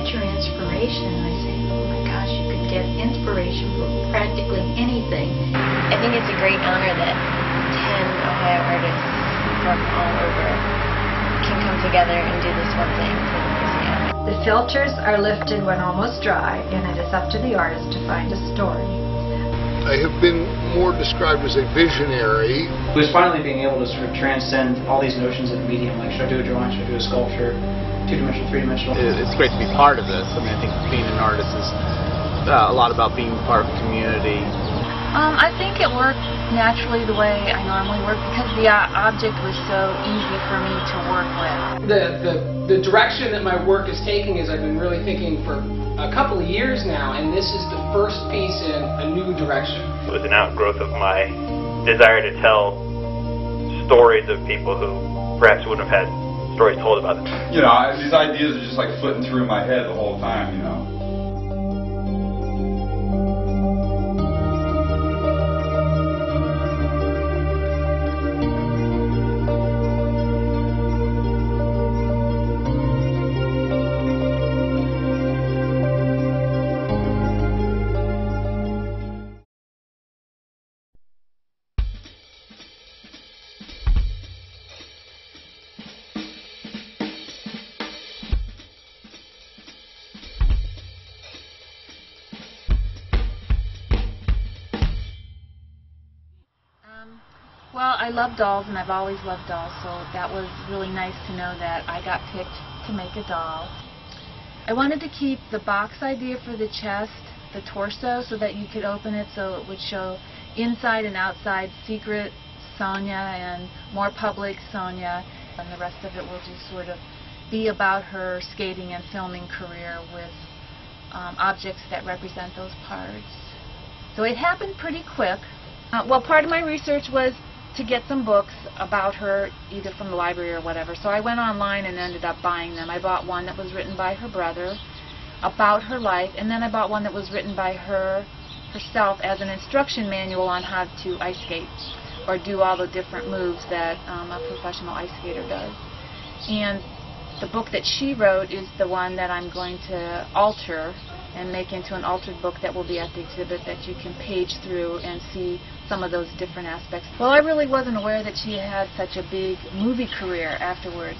get your inspiration? And I say, oh my gosh, you could get inspiration from practically anything. I think it's a great honor that 10 Ohio artists from all over can come together and do this one thing for the museum. The filters are lifted when almost dry, and it is up to the artist to find a story. I have been more described as a visionary. It was finally being able to sort of transcend all these notions of medium, like should I do a drawing, should I do a sculpture, two-dimensional, three-dimensional. It's great to be part of this. I mean, I think being an artist is a lot about being part of a community. I think it worked naturally the way I normally work because the object was so easy for me to work with. The direction that my work is taking is I've been really thinking for a couple of years now, and this is the first piece in a new direction. It was an outgrowth of my desire to tell stories of people who perhaps wouldn't have had stories told about them. You know, these ideas are just like flitting through my head the whole time, you know. Well, I love dolls, and I've always loved dolls, so that was really nice to know that I got picked to make a doll. I wanted to keep the box idea for the chest, the torso, so that you could open it so it would show inside and outside secret Sonia and more public Sonia, and the rest of it will just sort of be about her skating and filming career with objects that represent those parts. So it happened pretty quick. Well, part of my research was to get some books about her, either from the library or whatever. So I went online and ended up buying them. I bought one that was written by her brother about her life, and then I bought one that was written by herself as an instruction manual on how to ice skate or do all the different moves that a professional ice skater does. And the book that she wrote is the one that I'm going to alter and make into an altered book that will be at the exhibit that you can page through and see some of those different aspects. Well, I really wasn't aware that she had such a big movie career afterwards.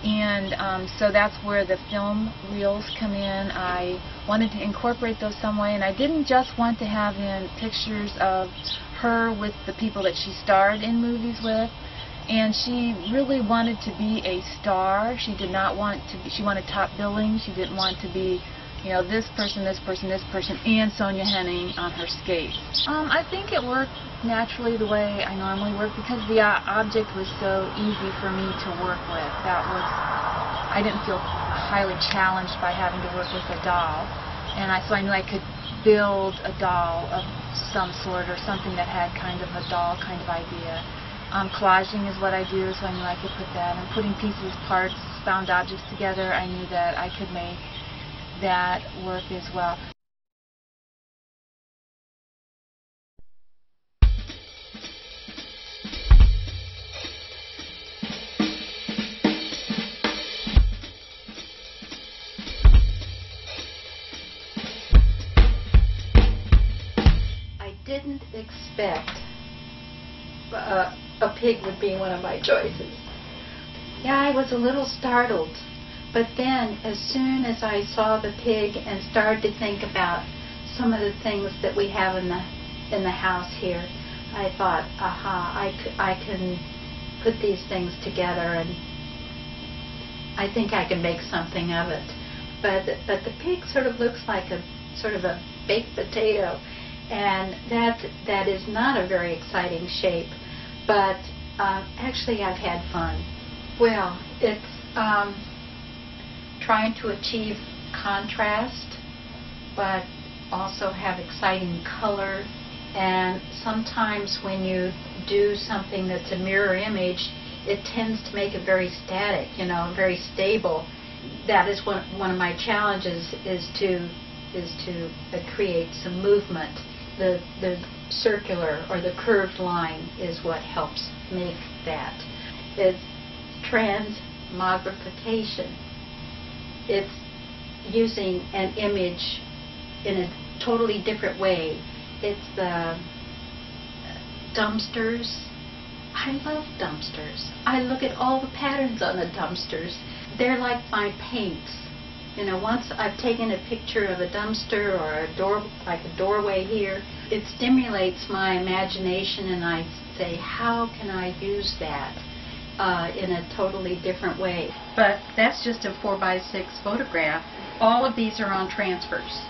And so that's where the film reels come in. I wanted to incorporate those some way, and I didn't just want to have in pictures of her with the people that she starred in movies with. And she really wanted to be a star. She did not want to be, she wanted top billing. She didn't want to be, you know, this person, this person, this person, and Sonia Henning on her skates. I think it worked naturally the way I normally work because the object was so easy for me to work with. I didn't feel highly challenged by having to work with a doll, and so I knew I could build a doll of some sort or something that had kind of a doll kind of idea. Collaging is what I do, so I knew I could put that. And putting pieces, parts, found objects together, I knew that I could make that work as well. I didn't expect a pig would be one of my choices. Yeah, I was a little startled. But then, as soon as I saw the pig and started to think about some of the things that we have in the house here, I thought, aha, I can put these things together, and I think I can make something of it. But the pig sort of looks like a sort of a baked potato, and that is not a very exciting shape. But actually, I've had fun. Well, it's trying to achieve contrast, but also have exciting color. And sometimes when you do something that's a mirror image, it tends to make it very static, you know, very stable. That is one of my challenges is to create some movement. The circular or the curved line is what helps make that. It's transmogrification. It's using an image in a totally different way. It's the dumpsters. I love dumpsters. I look at all the patterns on the dumpsters. They're like my paints. You know, once I've taken a picture of a dumpster or a door, like a doorway here, it stimulates my imagination, and I say, how can I use that in a totally different way? But that's just a 4x6 photograph. All of these are on transfers.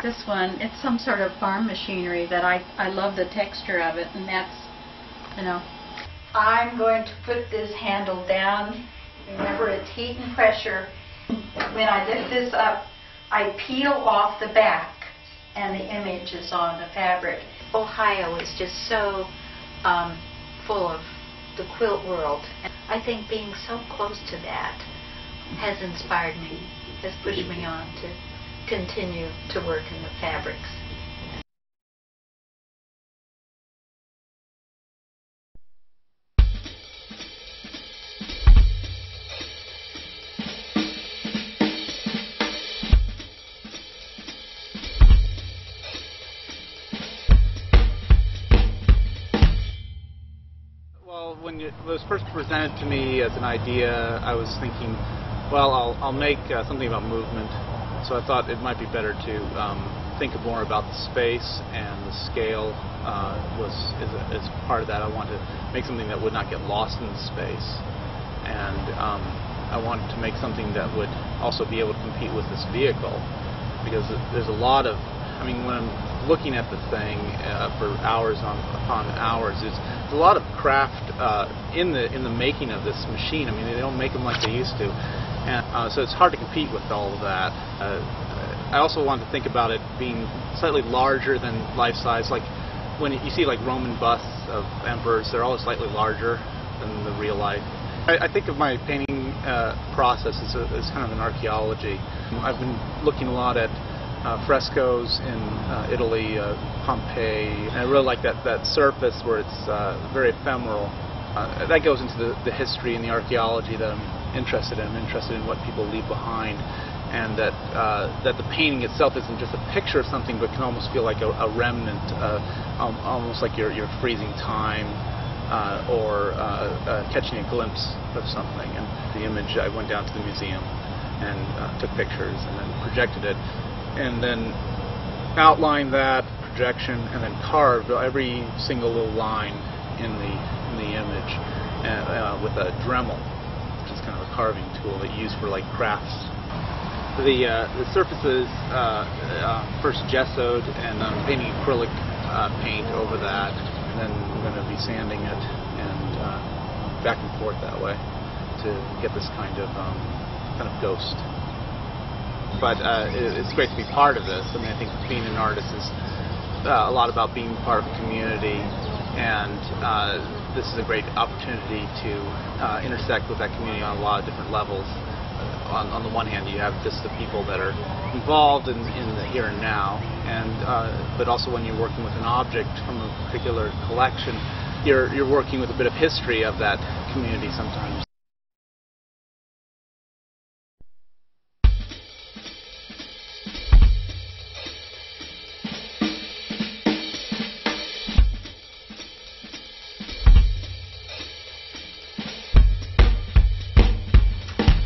This one, it's some sort of farm machinery that I love the texture of it, and that's, you know. I'm going to put this handle down. Remember, it's heat and pressure. When I lift this up, I peel off the back, and the image is on the fabric. Ohio is just so full of the quilt world. And I think being so close to that has inspired me, has pushed me on to continue to work in the fabrics. Well, when it was first presented to me as an idea, I was thinking, well, I'll make something about movement. So I thought it might be better to think more about the space, and the scale is part of that. I wanted to make something that would not get lost in the space, and I wanted to make something that would also be able to compete with this vehicle, because there's a lot of, I mean, when I'm looking at the thing for hours upon hours, there's a lot of craft in the making of this machine. I mean, they don't make them like they used to. And, so it's hard to compete with all of that. I also wanted to think about it being slightly larger than life size. Like when you see like Roman busts of emperors, they're always slightly larger than the real life. I think of my painting process as kind of an archaeology. I've been looking a lot at frescoes in Italy, Pompeii, and I really like that surface where it's very ephemeral. That goes into the history and the archaeology that I'm interested in. I'm interested in what people leave behind, and that the painting itself isn't just a picture of something, but can almost feel like a remnant, almost like you're freezing time or catching a glimpse of something. And the image, I went down to the museum and took pictures and then projected it, and then outlined that projection, and then carved every single little line in the image with a Dremel, which is kind of a carving tool that you use for like crafts. The surfaces first gessoed, and I'm painting acrylic paint over that, and then I'm going to be sanding it, and back and forth that way to get this kind of ghost. But it's great to be part of this. I mean, I think being an artist is a lot about being part of a community, and this is a great opportunity to intersect with that community on a lot of different levels. On the one hand, you have just the people that are involved in the here and now, and but also when you're working with an object from a particular collection, you're working with a bit of history of that community sometimes.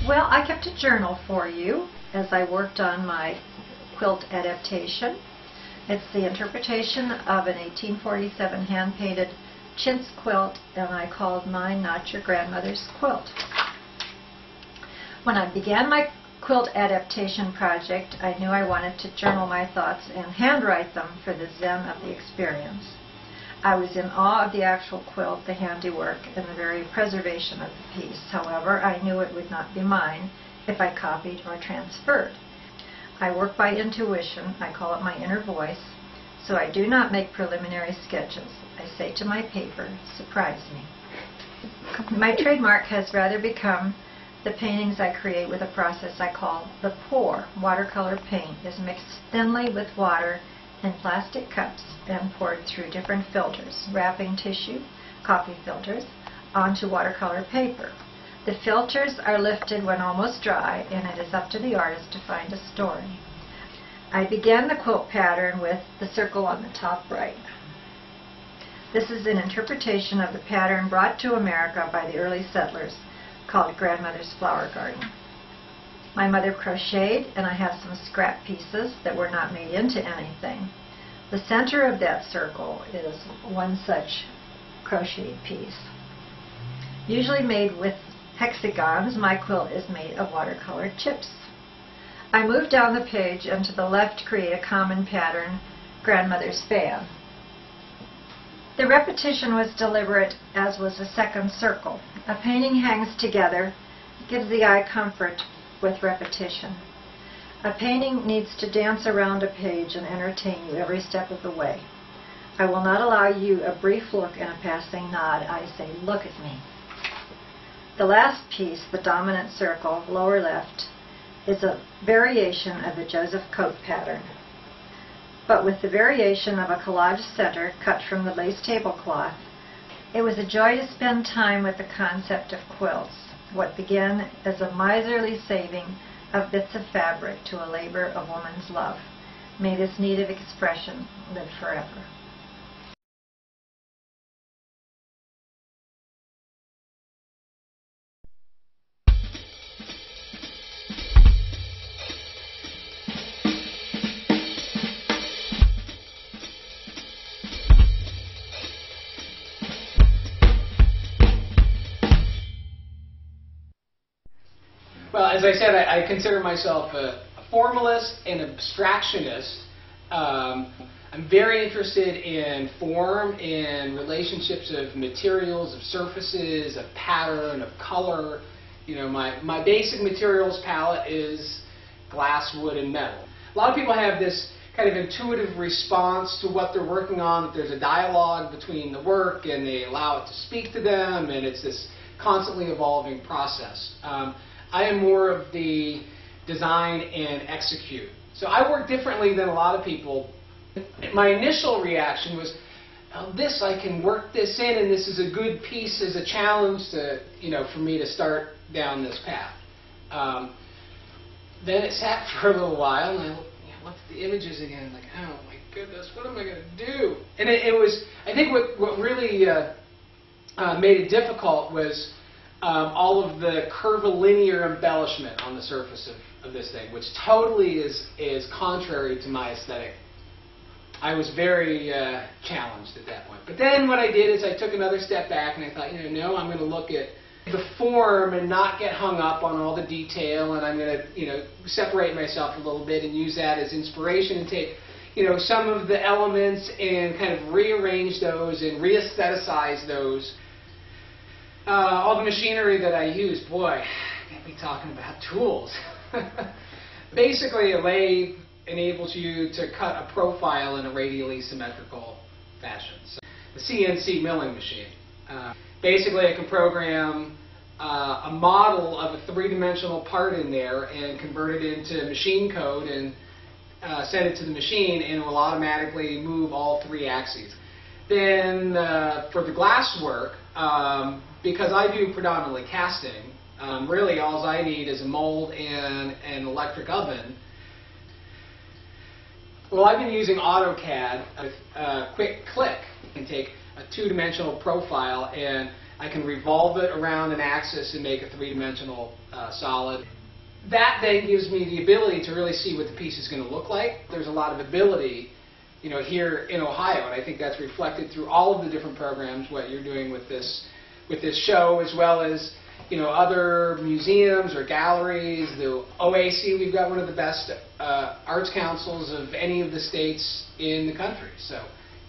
Well, I kept a journal for you as I worked on my quilt adaptation. It's the interpretation of an 1847 hand-painted chintz quilt, and I called mine Not Your Grandmother's Quilt. When I began my quilt adaptation project, I knew I wanted to journal my thoughts and handwrite them for the zen of the experience. I was in awe of the actual quilt, the handiwork, and the very preservation of the piece. However, I knew it would not be mine if I copied or transferred. I work by intuition. I call it my inner voice. So I do not make preliminary sketches. I say to my paper, surprise me. My trademark has rather become the paintings I create with a process I call the pour. Watercolor paint is mixed thinly with water in plastic cups and poured through different filters, wrapping tissue, coffee filters, onto watercolor paper. The filters are lifted when almost dry, and it is up to the artist to find a story. I began the quilt pattern with the circle on the top right. This is an interpretation of the pattern brought to America by the early settlers, called Grandmother's Flower Garden. My mother crocheted, and I have some scrap pieces that were not made into anything. The center of that circle is one such crocheted piece. Usually made with hexagons, my quilt is made of watercolor chips. I move down the page and to the left create a common pattern, Grandmother's Fan. The repetition was deliberate, as was the second circle. A painting hangs together, gives the eye comfort with repetition. A painting needs to dance around a page and entertain you every step of the way. I will not allow you a brief look and a passing nod. I say, look at me. The last piece, the dominant circle, lower left, is a variation of the Joseph Coat pattern, but with the variation of a collage center cut from the lace tablecloth. It was a joy to spend time with the concept of quilts, what began as a miserly saving of bits of fabric to a labor of woman's love. May this need of expression live forever. Well, as I said, I consider myself a formalist and abstractionist. I'm very interested in form, in relationships of materials, of surfaces, of pattern, of color. You know, my basic materials palette is glass, wood, and metal. A lot of people have this kind of intuitive response to what they're working on, that there's a dialogue between the work and they allow it to speak to them, and it's this constantly evolving process. I am more of the design and execute. So I work differently than a lot of people. My initial reaction was, oh, this, I can work this in, and this is a good piece as a challenge to, for me to start down this path. Then it sat for a little while, and I looked at the images again, like, oh my goodness, what am I going to do? And it was, I think what really made it difficult was all of the curvilinear embellishment on the surface of this thing, which totally is contrary to my aesthetic. I was very challenged at that point. But then what I did is I took another step back and I thought, no, I'm going to look at the form and not get hung up on all the detail, and I'm going to, separate myself a little bit and use that as inspiration and take, some of the elements and kind of rearrange those and re-aestheticize those. All the machinery that I use, boy, I can't be talking about tools. Basically, a lathe enables you to cut a profile in a radially symmetrical fashion. So, the CNC milling machine. Basically, I can program a model of a three-dimensional part in there and convert it into machine code and send it to the machine, and it will automatically move all three axes. Then, for the glass work, because I do predominantly casting, really all I need is a mold and an electric oven. Well, I've been using AutoCAD with a quick click. I can take a two-dimensional profile and I can revolve it around an axis and make a three-dimensional solid. That then gives me the ability to really see what the piece is going to look like. There's a lot of ability, here in Ohio, and I think that's reflected through all of the different programs, what you're doing with this show, as well as other museums or galleries. The OAC, we've got one of the best arts councils of any of the states in the country. So,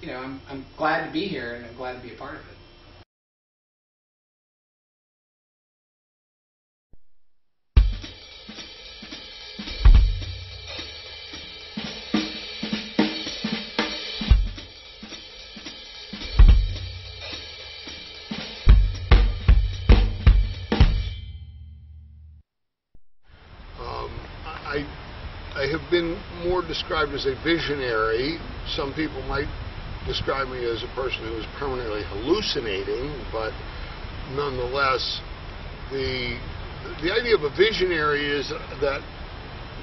I'm glad to be here, and I'm glad to be a part of it. I have been more described as a visionary. Some people might describe me as a person who is permanently hallucinating, but nonetheless, the idea of a visionary is that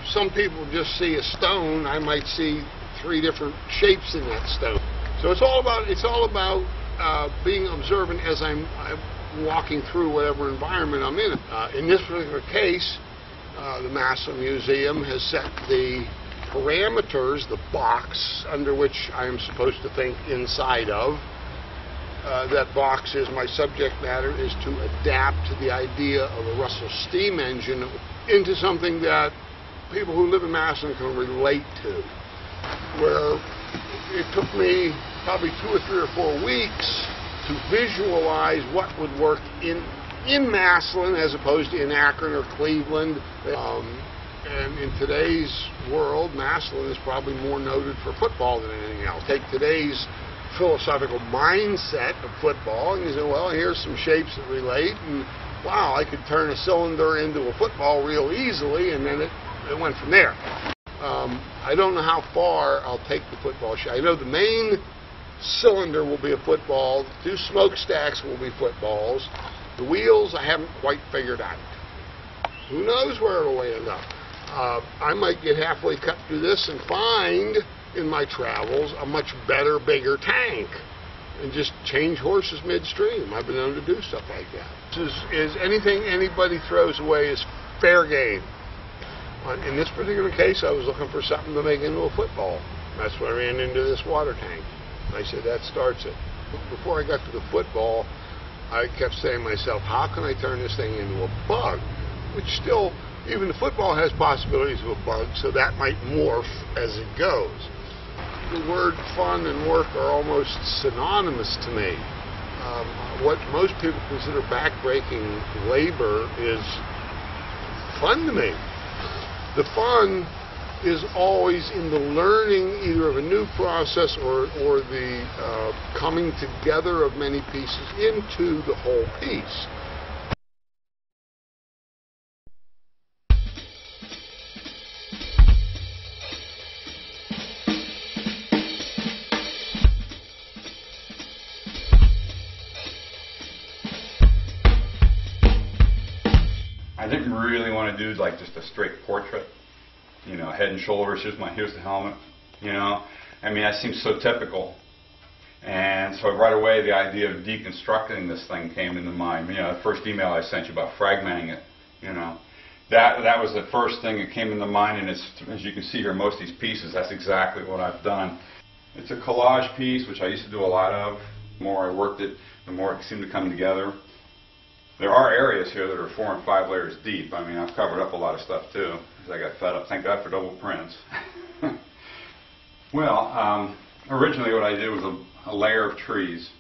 some people just see a stone. I might see 3 different shapes in that stone. So it's all about being observant as I'm walking through whatever environment I'm in. In this particular case, the Massillon Museum has set the parameters, the box under which I am supposed to think inside of. That box is my subject matter is to adapt the idea of a Russell steam engine into something that people who live in Massillon can relate to. Where it took me probably 2 or 3 or 4 weeks to visualize what would work in Massillon as opposed to in Akron or Cleveland. And in today's world, Massillon is probably more noted for football than anything else. Take today's philosophical mindset of football and you say, well, here's some shapes that relate, and wow, I could turn a cylinder into a football real easily, and then it went from there. I don't know how far I'll take the football shape. I know the main cylinder will be a football, the 2 smokestacks will be footballs. The wheels I haven't quite figured out. Who knows where it'll end up. I might get halfway cut through this and find in my travels a much better, bigger tank and just change horses midstream. I've been known to do stuff like that. Is anything anybody throws away is fair game. In this particular case, I was looking for something to make into a football. That's when I ran into this water tank. I said, that starts it. Before I got to the football, I kept saying to myself, how can I turn this thing into a bug? Which still, even the football has possibilities of a bug, so that might morph as it goes. The word fun and work are almost synonymous to me. What most people consider backbreaking labor is fun to me. The fun is always in the learning either of a new process or the coming together of many pieces into the whole piece. I didn't really want to do like just a straight portrait, you know, head and shoulders, here's the helmet, you know. I mean, that seems so typical. And so right away the idea of deconstructing this thing came into mind. You know, the first email I sent you about fragmenting it, you know. That was the first thing that came into mind, and it's, as you can see here, most of these pieces, that's exactly what I've done. It's a collage piece, which I used to do a lot of. The more I worked it, the more it seemed to come together. There are areas here that are 4 and 5 layers deep. I mean, I've covered up a lot of stuff too, because I got fed up. Thank God for double prints. Well, originally what I did was a layer of trees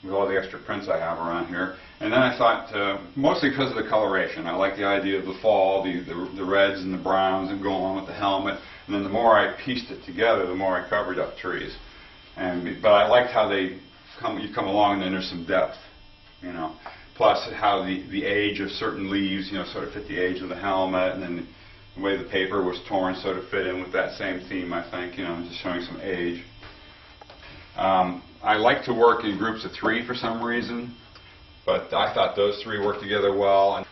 with all the extra prints I have around here. And then I thought, mostly because of the coloration, I like the idea of the fall, the reds and the browns and go on with the helmet. And then the more I pieced it together, the more I covered up trees. But I liked how you come along and then there's some depth, you know. Plus how the age of certain leaves, you know, sort of fit the age of the helmet, and then the way the paper was torn sort of fit in with that same theme, I think, you know, just showing some age. I like to work in groups of 3 for some reason, but I thought those 3 worked together well. And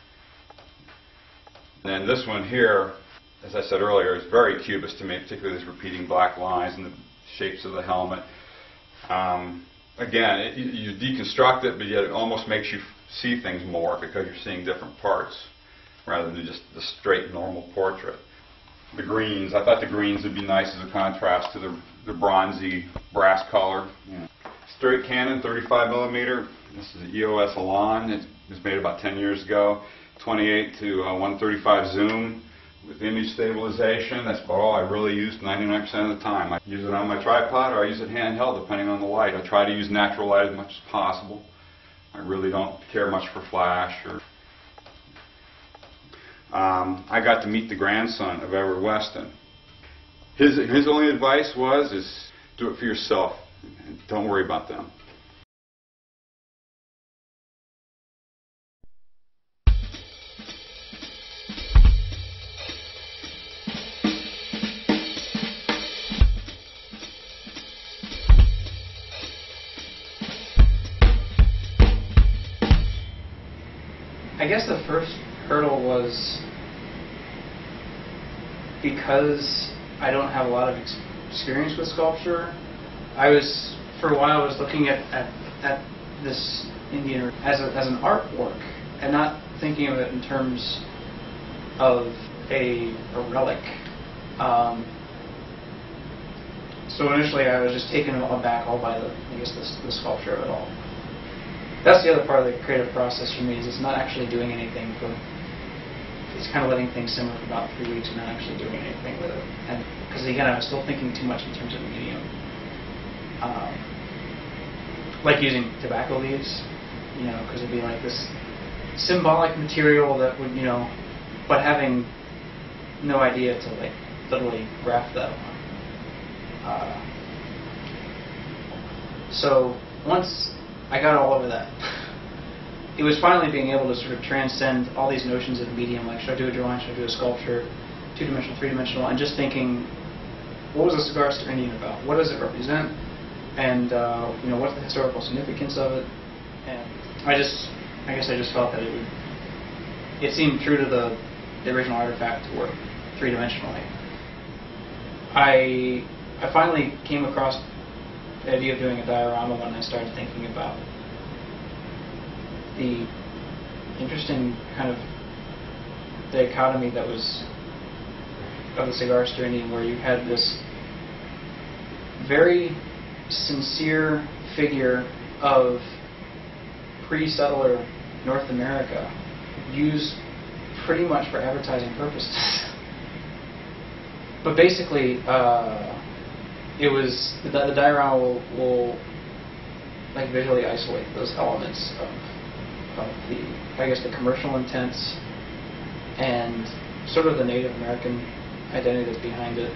then this one here, as I said earlier, is very cubist to me, particularly these repeating black lines and the shapes of the helmet. Again, you deconstruct it, but yet it almost makes you see things more because you're seeing different parts rather than just the straight normal portrait. The greens, I thought the greens would be nice as a contrast to the bronzy brass color. You know. Straight Canon 35mm. This is an EOS Elan. It was made about 10 years ago. 28 to 135 zoom with image stabilization. That's about all I really use 99% of the time. I use it on my tripod or I use it handheld depending on the light. I try to use natural light as much as possible. I really don't care much for flash. I got to meet the grandson of Everett Weston. His only advice is do it for yourself. Don't worry about them. I guess the first hurdle was because I don't have a lot of experience with sculpture. For a while, I was looking at this Indian as an artwork and not thinking of it in terms of a relic. So initially, I was just taken aback all by the sculpture of it all. That's the other part of the creative process for me, is it's not actually doing anything it's kind of letting things simmer for about 3 weeks and not actually doing anything with it. And because again, I was still thinking too much in terms of the medium. Like using tobacco leaves, because it'd be like this symbolic material that would, but having no idea to like literally graft that on. So once I got all over that, it was finally being able to sort of transcend all these notions of medium, like should I do a drawing, should I do a sculpture, 2-dimensional, 3-dimensional, and just thinking, what was the cigar stir Indian about? What does it represent? And what's the historical significance of it? And I guess I just felt that it seemed true to the original artifact to work 3-dimensionally. I finally came across the idea of doing a diorama when I started thinking about the interesting kind of dichotomy that was of the cigar stir Indian, where you had this very sincere figure of pre-settler North America used pretty much for advertising purposes. But basically, it was the diorama will like visually isolate those elements of the commercial intents and sort of the Native American identity that's behind it.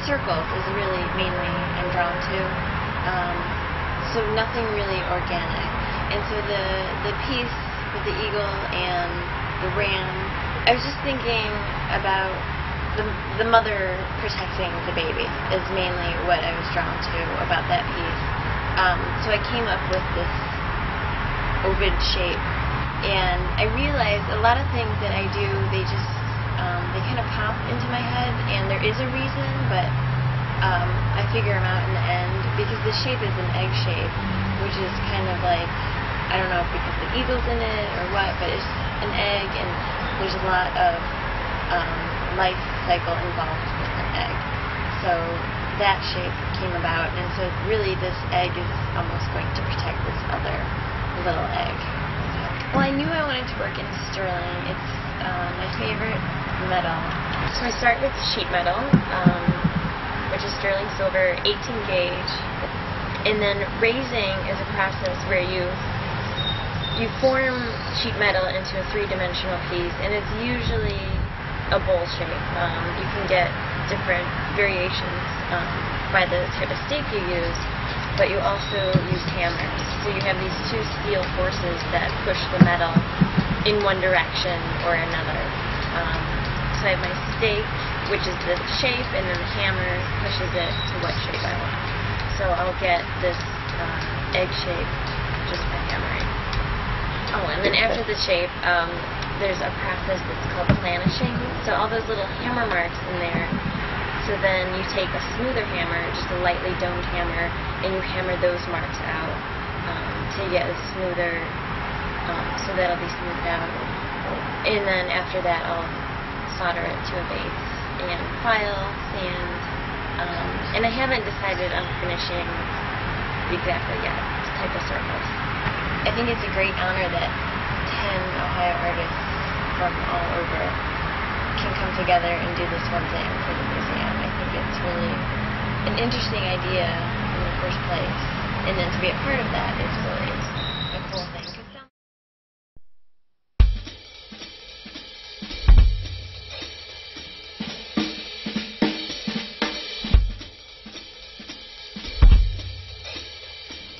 Circles is really mainly I'm drawn to, so nothing really organic. And so the piece with the eagle and the ram, I was just thinking about the mother protecting the baby is mainly what I was drawn to about that piece. So I came up with this ovid shape, and I realized a lot of things that I do, they just they kind of pop into my head, and there is a reason, but I figure them out in the end, because the shape is an egg shape, which is kind of like, I don't know if because the eagle's in it or what, but it's an egg, and there's a lot of life cycle involved with an egg. So that shape came about, and so really this egg is almost going to protect this other little egg. Well, I knew I wanted to work in sterling. It's my favorite metal. So I start with sheet metal, which is sterling silver, 18 gauge. And then raising is a process where you form sheet metal into a 3-dimensional piece, and it's usually a bowl shape. You can get different variations by the type of stake you use, but you also use hammers. So you have these two steel forces that push the metal in one direction or another. So I have my stake, which is the shape, and then the hammer pushes it to what shape I want. So I'll get this egg shape just by hammering. Oh, and then after the shape, there's a process that's called planishing. So all those little hammer marks in there. So then you take a smoother hammer, just a lightly domed hammer, and you hammer those marks out to get a smoother, so that'll be smoothed out. And then after that, I'll solder it to a base and file, sand, and I haven't decided on finishing exactly yet, type of circles. I think it's a great honor that 10 Ohio artists from all over can come together and do this one thing for the museum. I think it's really an interesting idea in the first place, and then to be a part of that is really a cool thing.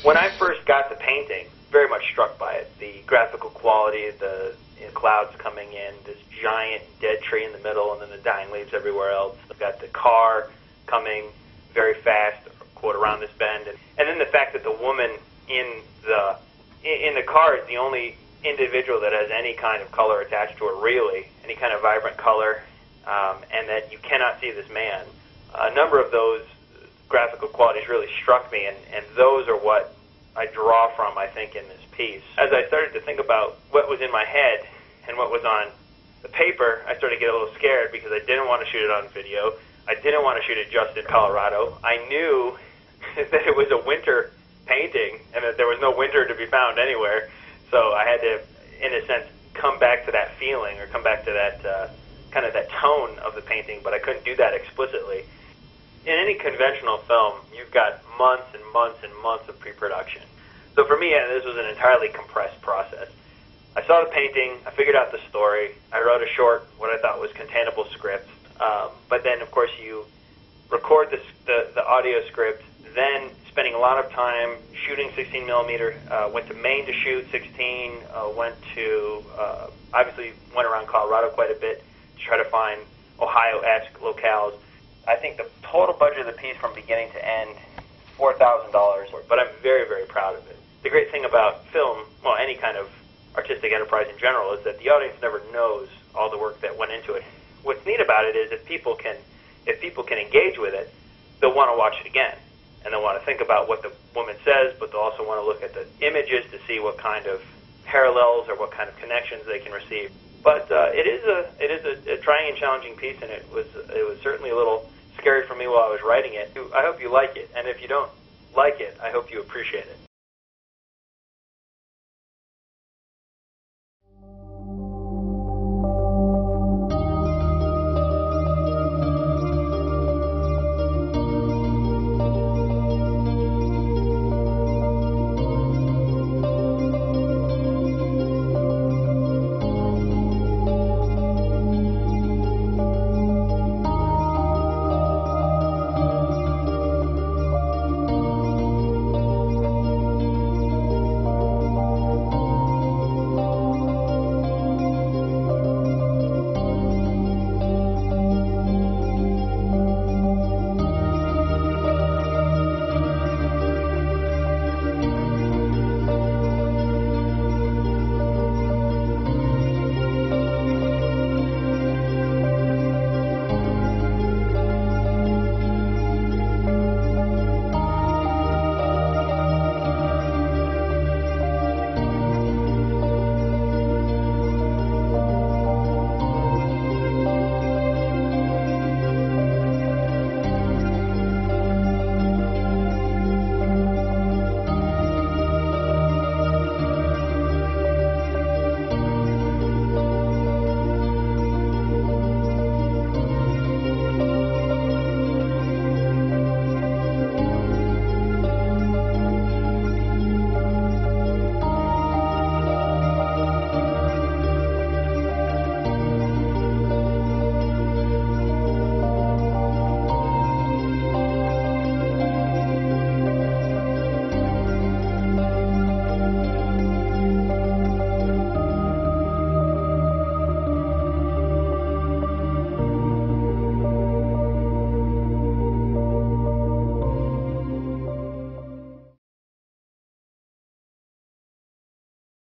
When I first got to painting, very much struck by it. The graphical quality, the clouds coming in, this giant dead tree in the middle, and then the dying leaves everywhere else. We've got the car coming very fast, quote, around this bend, and then the fact that the woman in the car is the only individual that has any kind of color attached to her, really, any kind of vibrant color, and that you cannot see this man. A number of those graphical qualities really struck me, and those are what I draw from, I think, in this piece. As I started to think about what was in my head and what was on the paper, I started to get a little scared because I didn't want to shoot it on video. I didn't want to shoot it just in Colorado. I knew that it was a winter painting and that there was no winter to be found anywhere. So I had to, in a sense, come back to that feeling or come back to that kind of that tone of the painting, but I couldn't do that explicitly. In any conventional film, you've got months and months and months of pre-production. So for me, this was an entirely compressed process. I saw the painting, I figured out the story, I wrote a short, what I thought was containable script, but then, of course, you record the audio script, then spending a lot of time shooting 16 millimeter, went to Maine to shoot 16, obviously went around Colorado quite a bit to try to find Ohio-esque locales. I think the total budget of the piece from beginning to end, $4,000, but I'm very, very proud of it. The great thing about film, well, any kind of artistic enterprise in general, is that the audience never knows all the work that went into it. What's neat about it is if people can engage with it, they'll want to watch it again, and they'll want to think about what the woman says, but they'll also want to look at the images to see what kind of parallels or what kind of connections they can receive. But it is a trying and challenging piece, and it was certainly a little scary for me while I was writing it. I hope you like it, and if you don't like it, I hope you appreciate it.